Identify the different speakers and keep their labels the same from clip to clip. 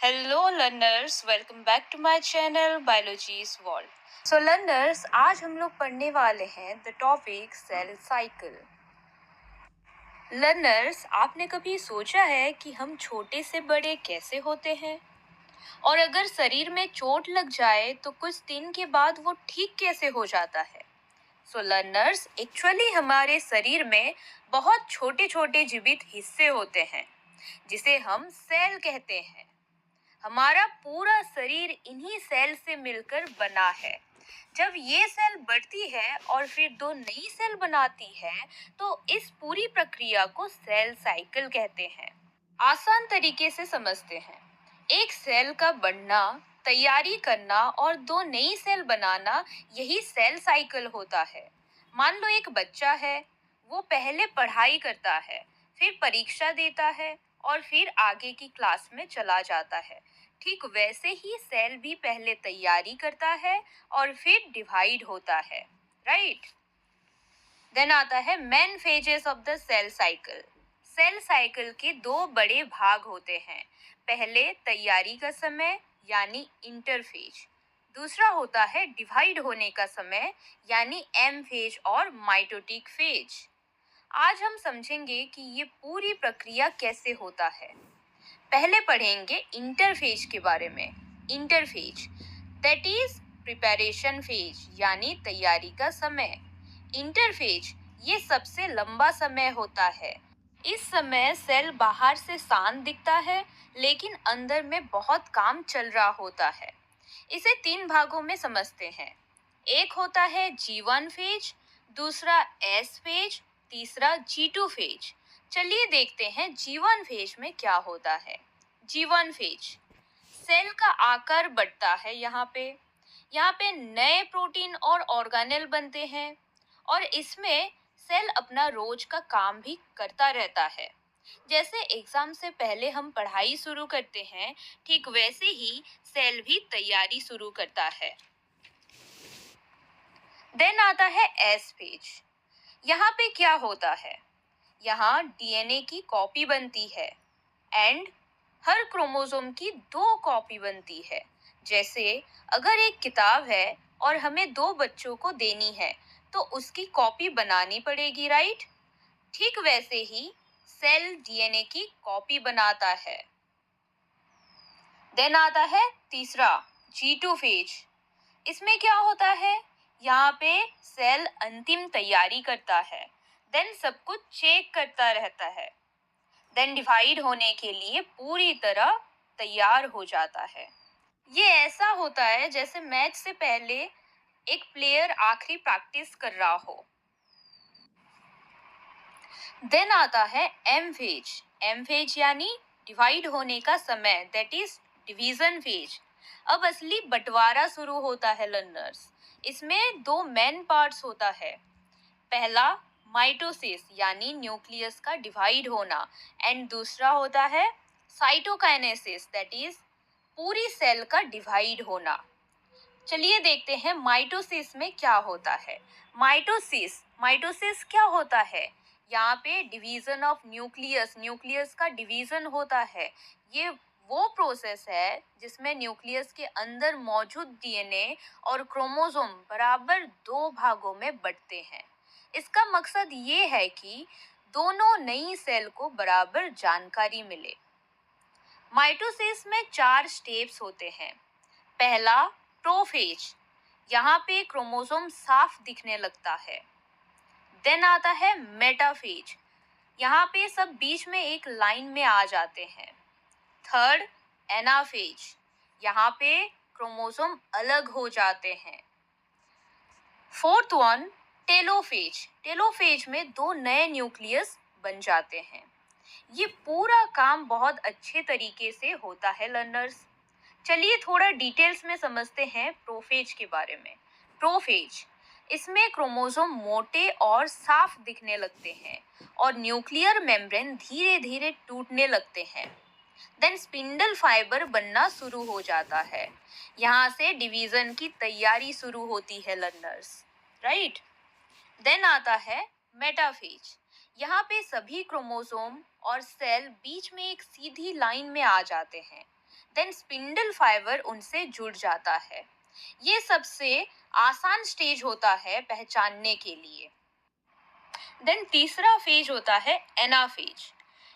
Speaker 1: Hello learners, welcome back to my channel Biology's World. So learners, आज हम लोग पढ़ने वाले हैं the topic cell cycle. Learners, आपने कभी सोचा है कि हम छोटे से बड़े कैसे होते हैं? और अगर शरीर में चोट लग जाए तो कुछ दिन के बाद वो ठीक कैसे हो जाता है? सो लर्नर्स, एक्चुअली हमारे शरीर में बहुत छोटे छोटे जीवित हिस्से होते हैं जिसे हम सेल कहते हैं। हमारा पूरा शरीर इन्हीं सेल से मिलकर बना है। जब ये सेल बढ़ती है और फिर दो नई सेल बनाती है तो इस पूरी प्रक्रिया को सेल साइकिल कहते हैं। आसान तरीके से समझते हैं। एक सेल का बढ़ना, तैयारी करना और दो नई सेल बनाना, यही सेल साइकिल होता है। मान लो एक बच्चा है, वो पहले पढ़ाई करता है, फिर परीक्षा देता है और फिर आगे की क्लास में चला जाता है। ठीक वैसे ही सेल भी पहले तैयारी करता है और फिर डिवाइड होता है, राइट? देन आता है main phases of the cell cycle. Cell cycle के दो बड़े भाग होते हैं। पहले तैयारी का समय यानी इंटरफेज, दूसरा होता है डिवाइड होने का समय यानी एम फेज और माइटोटिक फेज। आज हम समझेंगे कि ये पूरी प्रक्रिया कैसे होता है। पहले पढ़ेंगे इंटरफेज के बारे में। Interphase that is preparation phase यानी तैयारी का समय। इंटरफेज ये सबसे लंबा समय होता है। इस समय सेल बाहर से शांत दिखता है लेकिन अंदर में बहुत काम चल रहा होता है। इसे तीन भागों में समझते हैं। एक होता है G1 फेज, दूसरा S फेज, तीसरा G2 फेज। चलिए देखते हैं G1 फेज में क्या होता है। G1 फेज, सेल का आकार बढ़ता है। यहाँ पे नए प्रोटीन और ऑर्गेनेल बनते हैं और इसमें सेल अपना रोज का काम भी करता रहता है। जैसे एग्जाम से पहले हम पढ़ाई शुरू करते हैं, ठीक वैसे ही सेल भी तैयारी शुरू करता है। देन आता है एस फेज। यहाँ पे क्या होता है? यहाँ डीएनए की कॉपी बनती है एंड हर क्रोमोसोम की दो कॉपी बनती है। जैसे अगर एक किताब है और हमें दो बच्चों को देनी है तो उसकी कॉपी बनानी पड़ेगी, राइट? ठीक वैसे ही सेल डीएनए की कॉपी बनाता है। देन आता है तीसरा G2 फेज। इसमें क्या होता है? यहाँ पे सेल अंतिम तैयारी करता है, देन सब कुछ चेक करता रहता है, देन डिवाइड होने के लिए पूरी तरह तैयार हो जाता है। ये ऐसा होता है जैसे मैच से पहले एक प्लेयर आखिरी प्रैक्टिस कर रहा हो। देन आता है एम फेज। एम फेज यानी डिवाइड होने का समय, दैट इज डिवीजन फेज। अब असली बंटवारा शुरू होता है लर्नर्स। इसमें दो मेन पार्ट्स होता है। पहला माइटोसिस यानी न्यूक्लियस का डिवाइड होना एंड दूसरा होता है साइटोकाइनेसिस, दैट इज पूरी सेल का डिवाइड होना। चलिए देखते हैं माइटोसिस में क्या होता है। माइटोसिस माइटोसिस क्या होता है? यहाँ पे डिवीजन ऑफ न्यूक्लियस, न्यूक्लियस का डिवीजन होता है। ये वो प्रोसेस है जिसमें न्यूक्लियस के अंदर मौजूद डीएनए और क्रोमोसोम बराबर दो भागों में बंटते हैं। इसका मकसद ये है कि दोनों नई सेल को बराबर जानकारी मिले। माइटोसिस में चार स्टेप्स होते हैं। पहला प्रोफेज, यहाँ पे क्रोमोसोम साफ दिखने लगता है। देन आता है मेटाफेज, यहाँ पे सब बीच में एक लाइन में आ जाते हैं। थर्ड एनाफेज, यहाँ पे क्रोमोसोम अलग हो जाते हैं। फोर्थ वन टेलोफेज, टेलोफेज में दो नए न्यूक्लियस बन जाते हैं। ये पूरा काम बहुत अच्छे तरीके से होता है लर्नर्स। चलिए थोड़ा डिटेल्स में समझते हैं प्रोफेज के बारे में। प्रोफेज, इसमें क्रोमोसोम मोटे और साफ दिखने लगते हैं और न्यूक्लियर मेम्ब्रेन धीरे धीरे टूटने लगते हैं। देन स्पिंडल फाइबर बनना शुरू हो जाता है। यहाँ से डिवीजन की तैयारी शुरू होती है लर्नर्स, राइट? देन आता है मेटाफेज। यहाँ पे सभी क्रोमोसोम और सेल बीच में एक सीधी लाइन में आ जाते हैं। देन स्पिंडल फाइबर उनसे जुड़ जाता है। ये सबसे आसान स्टेज होता है पहचानने के लिए। देन तीसरा फेज होता है एनाफेज।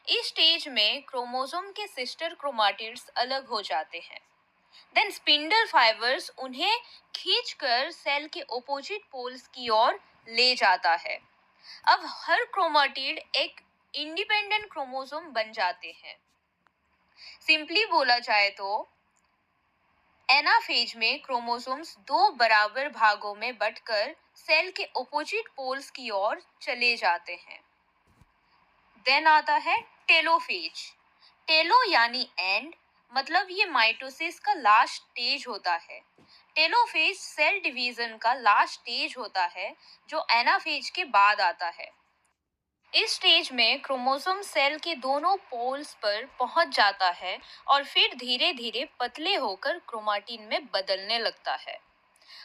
Speaker 1: इस स्टेज में क्रोमोसोम के सिस्टर क्रोमाटिड्स अलग हो जाते हैं। देन स्पिंडल फाइबर्स उन्हें खींचकर सेल के ऑपोजिट पोल्स की ओर ले जाता है। अब हर क्रोमाटिड एक इंडिपेंडेंट क्रोमोसोम बन जाते हैं। सिंपली बोला जाए तो एनाफेज में क्रोमोसोम्स दो बराबर भागों में बंटकर सेल के ऑपोजिट पोल्स की ओर चले जाते हैं। देन आता है टेलोफेज। टेलो यानी एंड, मतलब ये माइटोसिस का लास्ट स्टेज होता है। टेलोफेज सेल डिवीजन का लास्ट स्टेज होता है जो एनाफेज के बाद आता है। इस स्टेज में क्रोमोसोम सेल के दोनों पोल्स पर पहुंच जाता है और फिर धीरे धीरे पतले होकर क्रोमाटिन में बदलने लगता है।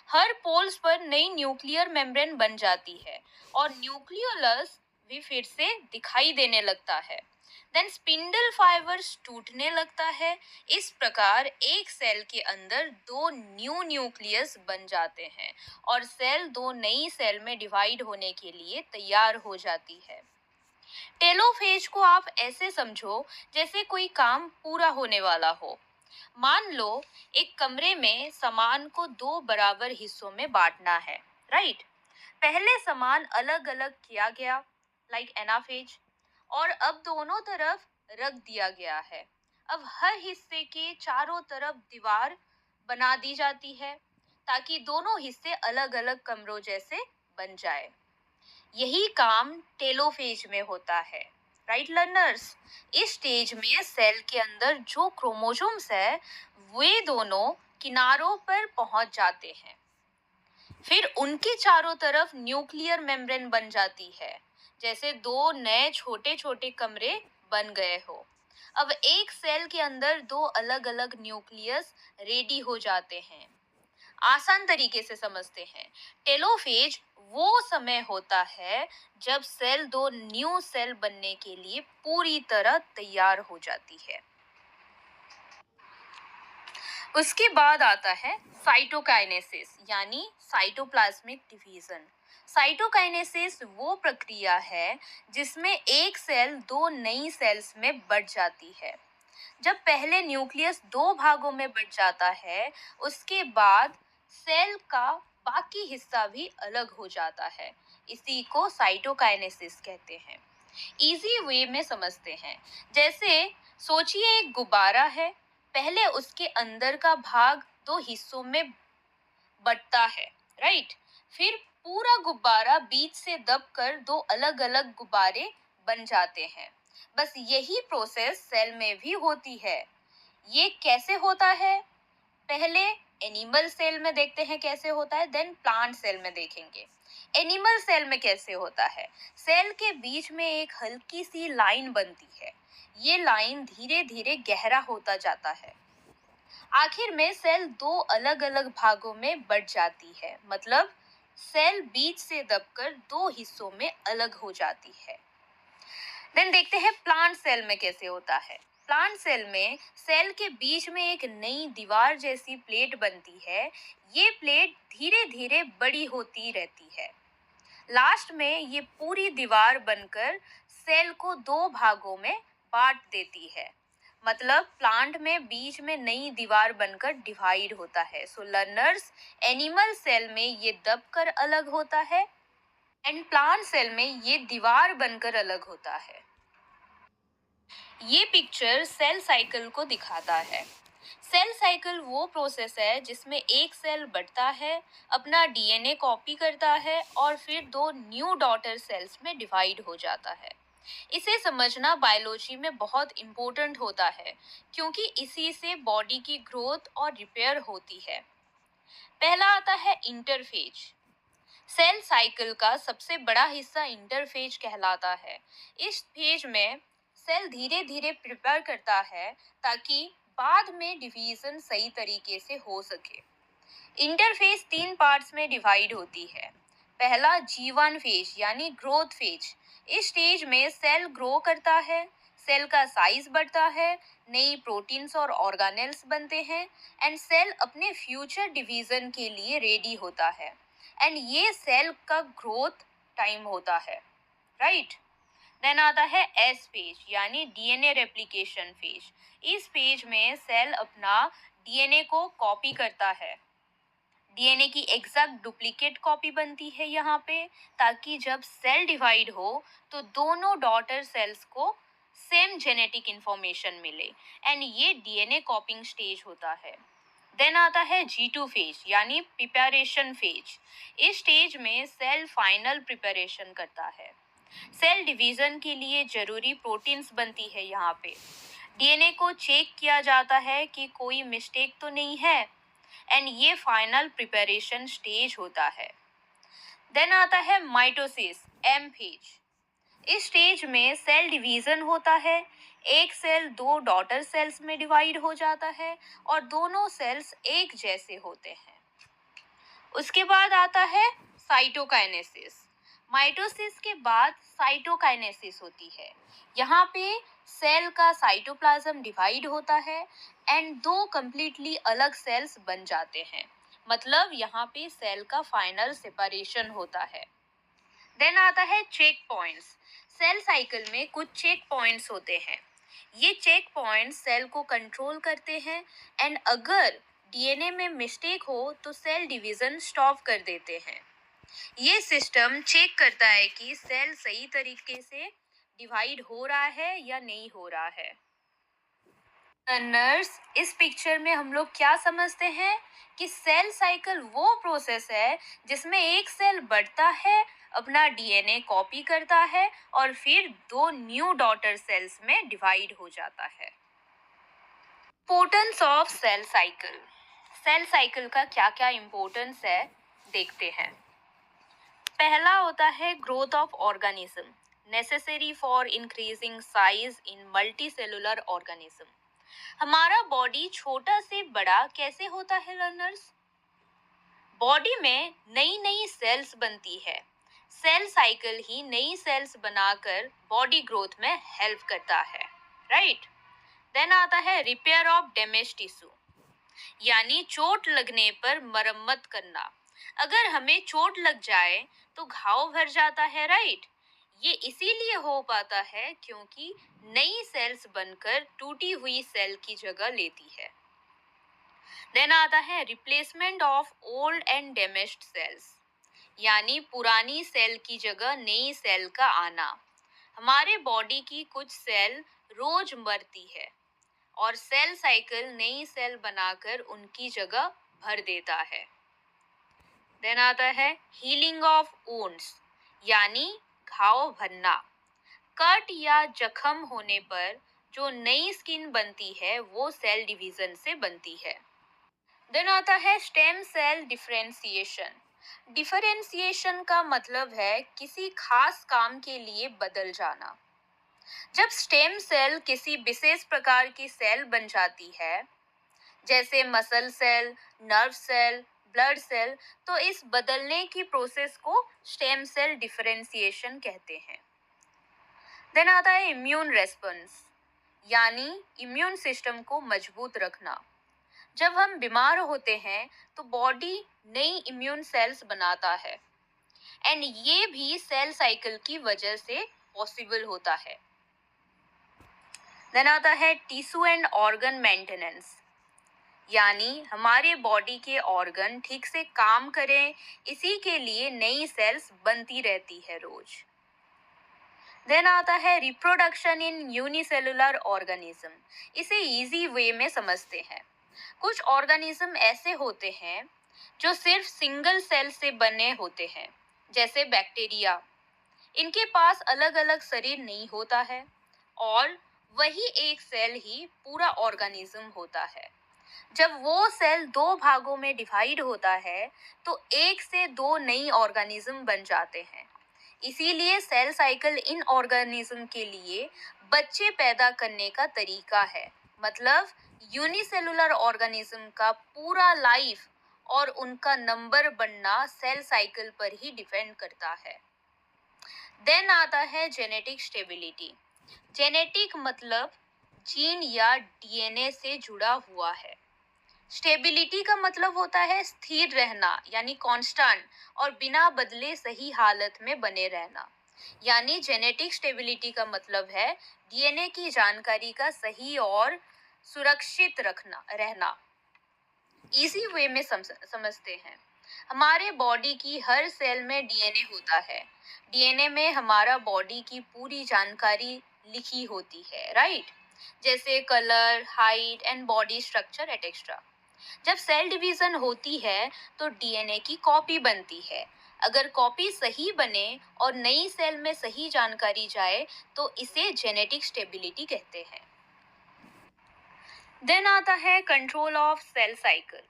Speaker 1: हर पोल्स पर नई न्यूक्लियर मेम्ब्रेन बन जाती है और न्यूक्लियोलस भी फिर से दिखाई देने लगता है। देन स्पिंडल फाइबर्स टूटने लगता है। इस प्रकार एक सेल के अंदर दो न्यू न्यूक्लियस बन जाते हैं और सेल दो नई सेल में डिवाइड होने के लिए तैयार हो जाती है। टेलोफेज को आप ऐसे समझो जैसे कोई काम पूरा होने वाला हो। मान लो एक कमरे में सामान को दो बराबर हिस्सों में बांटना है, राइट? पहले सामान अलग अलग किया गया, लाइक एनाफेज, और अब दोनों तरफ रख दिया गया है। अब हर हिस्से के चारों तरफ दीवार बना दी जाती है ताकि दोनों हिस्से अलग अलग कमरों जैसे बन जाए। यही काम टेलोफेज में होता है, राइट लर्नर्स? इस स्टेज में सेल के अंदर जो क्रोमोसोम्स है वे दोनों किनारों पर पहुंच जाते हैं। फिर उनके चारों तरफ न्यूक्लियर मेम्ब्रेन बन जाती है, जैसे दो नए छोटे छोटे कमरे बन गए हो। अब एक सेल के अंदर दो अलग अलग न्यूक्लियस रेडी हो जाते हैं। आसान तरीके से समझते हैं, टेलोफेज वो समय होता है जब सेल दो न्यू सेल बनने के लिए पूरी तरह तैयार हो जाती है। उसके बाद आता है साइटोकाइनेसिस यानी साइटोप्लाज्मिक डिवीजन। साइटोकाइनेसिस वो प्रक्रिया है जिसमें एक सेल दो नई सेल्स में बढ़ जाती है। जब पहले न्यूक्लियस दो भागों में बढ़ जाता है, उसके बाद सेल का बाकी हिस्सा भी अलग हो जाता है। इसी को साइटोकाइनेसिस कहते हैं। इजी वे में समझते हैं, जैसे सोचिए एक गुब्बारा है। पहले उसके अंदर का भाग दो हिस्सों में बंटता है, राइट? फिर पूरा गुब्बारा बीच से दबकर दो अलग अलग गुब्बारे बन जाते हैं। बस यही प्रोसेस सेल में भी होती है। ये कैसे होता है? पहले एनिमल सेल में देखते हैं कैसे होता है, देन प्लांट सेल में देखेंगे। एनिमल सेल में कैसे होता है? सेल के बीच में एक हल्की सी लाइन बनती है। ये लाइन धीरे धीरे गहरा होता जाता है। आखिर में सेल दो अलग अलग भागों में बढ़ जाती है, मतलब सेल बीच से दबकर दो हिस्सों में अलग हो जाती है। देन देखते हैं प्लांट सेल में कैसे होता है। प्लांट सेल में सेल के बीच में एक नई दीवार जैसी प्लेट बनती है। ये प्लेट धीरे धीरे बड़ी होती रहती है। लास्ट में ये पूरी दीवार बनकर सेल को दो भागों में बांट देती है। मतलब प्लांट में बीच में नई दीवार बनकर डिवाइड होता है। सो लर्नर्स, एनिमल सेल में ये दबकर अलग होता है एंड प्लांट सेल में ये दीवार बनकर अलग होता है। ये पिक्चर सेल साइकिल को दिखाता है। सेल साइकिल वो प्रोसेस है जिसमें एक सेल बढ़ता है, अपना डीएनए कॉपी करता है और फिर दो न्यू डॉटर सेल्स में डिवाइड हो जाता है। इसे समझना बायोलॉजी में बहुत इम्पोर्टेंट होता है क्योंकि इसी से बॉडी की ग्रोथ और रिपेयर होती है। पहला आता है इंटरफेज। सेल साइकिल का सबसे बड़ा हिस्सा इंटरफेज कहलाता है। इस फेज में सेल धीरे धीरे प्रिपेयर करता है ताकि बाद में डिवीजन सही तरीके से हो सके। इंटरफेज तीन पार्ट्स में डिवाइड होती है। पहला G1 फेज यानी ग्रोथ फेज। इस स्टेज में सेल ग्रो करता है। सेल का साइज बढ़ता है, नई प्रोटीन्स और ऑर्गेनेल्स बनते हैं एंड सेल अपने फ्यूचर डिवीजन के लिए रेडी होता है एंड ये सेल का ग्रोथ टाइम होता है, राइट। देन आता है एस फेज यानी डीएनए रेप्लिकेशन फेज। इस फेज में सेल अपना डीएनए को कॉपी करता है। डीएनए की एग्जैक्ट डुप्लीकेट कॉपी बनती है यहाँ पे, ताकि जब सेल डिवाइड हो तो दोनों डॉटर सेल्स को सेम जेनेटिक इंफॉर्मेशन मिले एंड ये डीएनए कॉपिंग स्टेज होता है। देन आता है G2 फेज यानी प्रिपरेशन फेज। इस स्टेज में सेल फाइनल प्रिपरेशन करता है। सेल डिवीजन के लिए जरूरी प्रोटीन्स बनती है यहाँ पे। डीएनए को चेक किया जाता है कि कोई मिस्टेक तो नहीं है एंड ये फाइनल प्रिपरेशन स्टेज होता है। देन आता है माइटोसिस एम फेज। इस स्टेज में सेल डिवीजन होता है। एक सेल दो डॉटर सेल्स में डिवाइड हो जाता है और दोनों सेल्स एक जैसे होते हैं। उसके बाद आता है साइटोकाइनेसिस। माइटोसिस के बाद साइटोकाइनेसिस होती है। यहाँ पे सेल का साइटोप्लाज्म डिवाइड होता है एंड दो कंप्लीटली अलग सेल्स बन जाते हैं। मतलब यहाँ पे सेल का फाइनल सेपरेशन होता है। देन आता है चेक पॉइंट्स। सेल साइकिल में कुछ चेक पॉइंट्स होते हैं। ये चेक पॉइंट्स सेल को कंट्रोल करते हैं एंड अगर डीएनए में मिस्टेक हो तो सेल डिवीजन स्टॉप कर देते हैं। ये सिस्टम चेक करता है कि सेल सही तरीके से डिवाइड हो रहा है या नहीं हो रहा है। नर्स, इस पिक्चर में हम लोग क्या समझते हैं कि सेल साइकिल वो प्रोसेस है जिसमें एक सेल बढ़ता है, अपना डीएनए कॉपी करता है और फिर दो न्यू डॉटर सेल्स में डिवाइड हो जाता है। Importance of cell cycle. Cell cycle का क्या क्या इम्पोर्टेंस है देखते हैं। पहला होता है growth of organism, necessary for increasing size in multi cellular organism. हमारा बॉडी छोटा से बड़ा कैसे होता है लर्नर्स? बॉडी में नई नई सेल्स बनती है। सेल साइकिल ही नई सेल्स बनाकर बॉडी ग्रोथ में हेल्प करता है, राइट। देन आता है रिपेयर ऑफ डैमेज टिश्यू, यानी चोट लगने पर मरम्मत करना। अगर हमें चोट लग जाए तो घाव भर जाता है, राइट। ये इसीलिए हो पाता है क्योंकि नई सेल्स बनकर टूटी हुई सेल की जगह लेती है। देन आता है replacement of old and damaged cells, यानी पुरानी सेल की जगह नई सेल का आना। हमारे बॉडी की कुछ सेल रोज मरती है और सेल साइकिल नई सेल बनाकर उनकी जगह भर देता है। देन आता है हीलिंग ऑफ वुंड्स, यानी घाव भरना। कट या जख्म होने पर जो नई स्किन बनती है वो सेल डिवीजन से बनती है। देन आता है स्टेम सेल डिफरेंशिएशन। डिफरेंशिएशन का मतलब है किसी खास काम के लिए बदल जाना। जब स्टेम सेल किसी विशेष प्रकार की सेल बन जाती है, जैसे muscle cell, nerve cell, blood cell, तो इस बदलने की प्रोसेस को स्टेम सेल डिफरेंशिएशन कहते हैं। देन आता है इम्यून रेस्पॉन्स, यानी इम्यून सिस्टम को मजबूत रखना। जब हम बीमार होते हैं तो बॉडी नई इम्यून सेल्स बनाता है एंड ये भी सेल साइकिल की वजह से पॉसिबल होता है। देन आता है टिश्यू एंड ऑर्गन मेंटेनेंस, यानी हमारे बॉडी के ऑर्गन ठीक से काम करें, इसी के लिए नई सेल्स बनती रहती है रोज। देन आता है रिप्रोडक्शन इन यूनिसेलुलर ऑर्गेनिज्म। इसे इजी वे में समझते हैं। कुछ ऑर्गेनिज्म ऐसे होते हैं जो सिर्फ सिंगल सेल से बने होते हैं, जैसे बैक्टीरिया। इनके पास अलग अलग शरीर नहीं होता है और वही एक सेल ही पूरा ऑर्गेनिज्म होता है। जब वो सेल दो भागों में डिवाइड होता है तो एक से दो नई ऑर्गेनिज्म बन जाते हैं। इसीलिए सेल साइकिल इन ऑर्गेनिज्म के लिए बच्चे पैदा करने का तरीका है। मतलब यूनिसेलुलर ऑर्गेनिज्म का पूरा लाइफ और उनका नंबर बनना सेल साइकिल पर ही डिपेंड करता है। देन आता है जेनेटिक स्टेबिलिटी, जेनेटिक मतलब जीन या डीएनए से जुड़ा हुआ है। स्टेबिलिटी का मतलब होता है स्थिर रहना यानी कांस्टेंट, और बिना बदले सही हालत में बने रहना। यानी जेनेटिक स्टेबिलिटी का मतलब है डीएनए की जानकारी का सही और सुरक्षित रखना रहना। इसी वे में समझते हैं। हमारे बॉडी की हर सेल में डीएनए होता है। डीएनए में हमारा बॉडी की पूरी जानकारी लिखी होती है, राइट? जैसे colour, height and body structure etcetera. जब सेल डिवीजन होती है तो डीएनए की कॉपी बनती है। अगर कॉपी सही बने और नई सेल में सही जानकारी जाए तो इसे जेनेटिक स्टेबिलिटी कहते हैं। देन आता है control of cell cycle.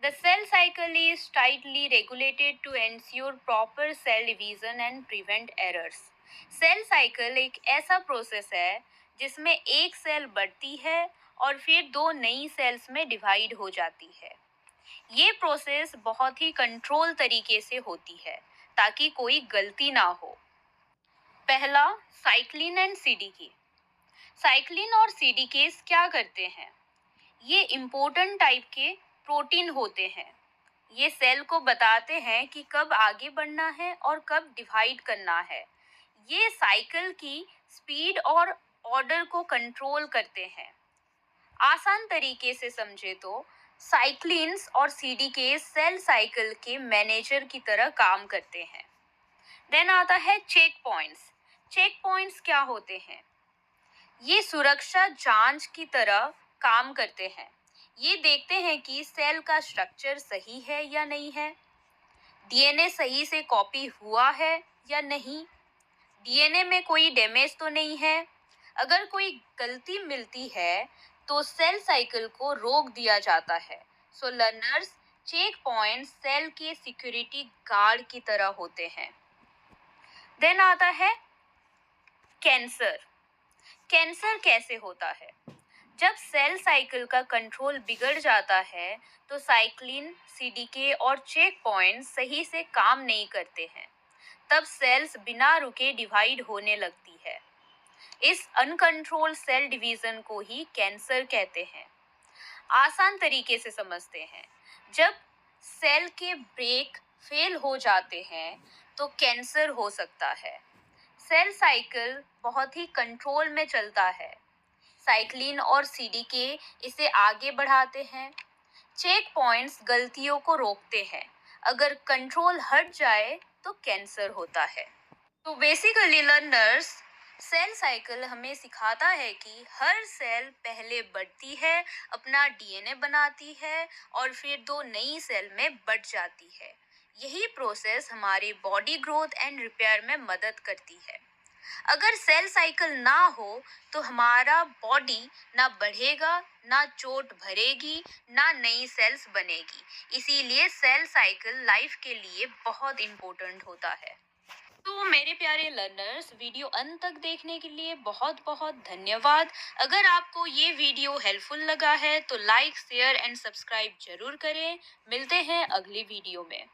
Speaker 1: The cell cycle is tightly regulated to ensure proper cell division and prevent errors. Cell cycle एक ऐसा प्रोसेस है जिसमें एक सेल बढ़ती है और फिर दो नई सेल्स में डिवाइड हो जाती है। ये प्रोसेस बहुत ही कंट्रोल तरीके से होती है ताकि कोई गलती ना हो। पहला, साइक्लिन एंड सीडीके। साइक्लिन और सीडीकेस क्या करते हैं? ये इम्पोर्टेंट टाइप के प्रोटीन होते हैं। ये सेल को बताते हैं कि कब आगे बढ़ना है और कब डिवाइड करना है। ये साइकिल की स्पीड और ऑर्डर को कंट्रोल करते हैं। आसान तरीके से समझे तो साइक्लिन्स और सीडीके सेल साइकिल के मैनेजर की तरह काम करते हैं। देन आता है चेक पॉइंट्स। चेक पॉइंट्स क्या होते हैं? ये सुरक्षा जांच की तरह काम करते हैं। ये देखते हैं कि सेल का स्ट्रक्चर सही है या नहीं है, डीएनए सही से कॉपी हुआ है या नहीं, डीएनए में कोई डैमेज तो नहीं है। अगर कोई गलती मिलती है तो सेल साइकिल को रोक दिया जाता है। So learners, checkpoint cell के सिक्योरिटी गार्ड की तरह होते हैं। देन आता है कैंसर। कैंसर कैसे होता है? जब सेल साइकिल का कंट्रोल बिगड़ जाता है तो साइक्लिन, सीडीके और चेक पॉइंट सही से काम नहीं करते हैं। तब सेल्स बिना रुके डिवाइड होने लगती है। इस अनकंट्रोल सेल डिवीजन को ही कैंसर कहते हैं। आसान तरीके से समझते हैं। जब सेल के ब्रेक फेल हो जाते हैं तो कैंसर हो सकता है। सेल साइकिल बहुत ही कंट्रोल में चलता है। साइक्लिन और सीडीके इसे आगे बढ़ाते हैं। चेक पॉइंट्स गलतियों को रोकते हैं। अगर कंट्रोल हट जाए तो कैंसर होता है। तो बेसिकली लर्नर्स, सेल साइकिल हमें सिखाता है कि हर सेल पहले बढ़ती है, अपना डीएनए बनाती है और फिर दो नई सेल में बढ़ जाती है। यही प्रोसेस हमारी बॉडी ग्रोथ एंड रिपेयर में मदद करती है। अगर सेल साइकिल ना हो तो हमारा बॉडी ना बढ़ेगा, ना चोट भरेगी, ना नई सेल्स बनेगी। इसीलिए सेल साइकिल लाइफ के लिए बहुत इम्पोर्टेंट होता है। तो मेरे प्यारे लर्नर्स, वीडियो अंत तक देखने के लिए बहुत बहुत धन्यवाद। अगर आपको ये वीडियो हेल्पफुल लगा है तो लाइक, शेयर एंड सब्सक्राइब जरूर करें। मिलते हैं अगली वीडियो में।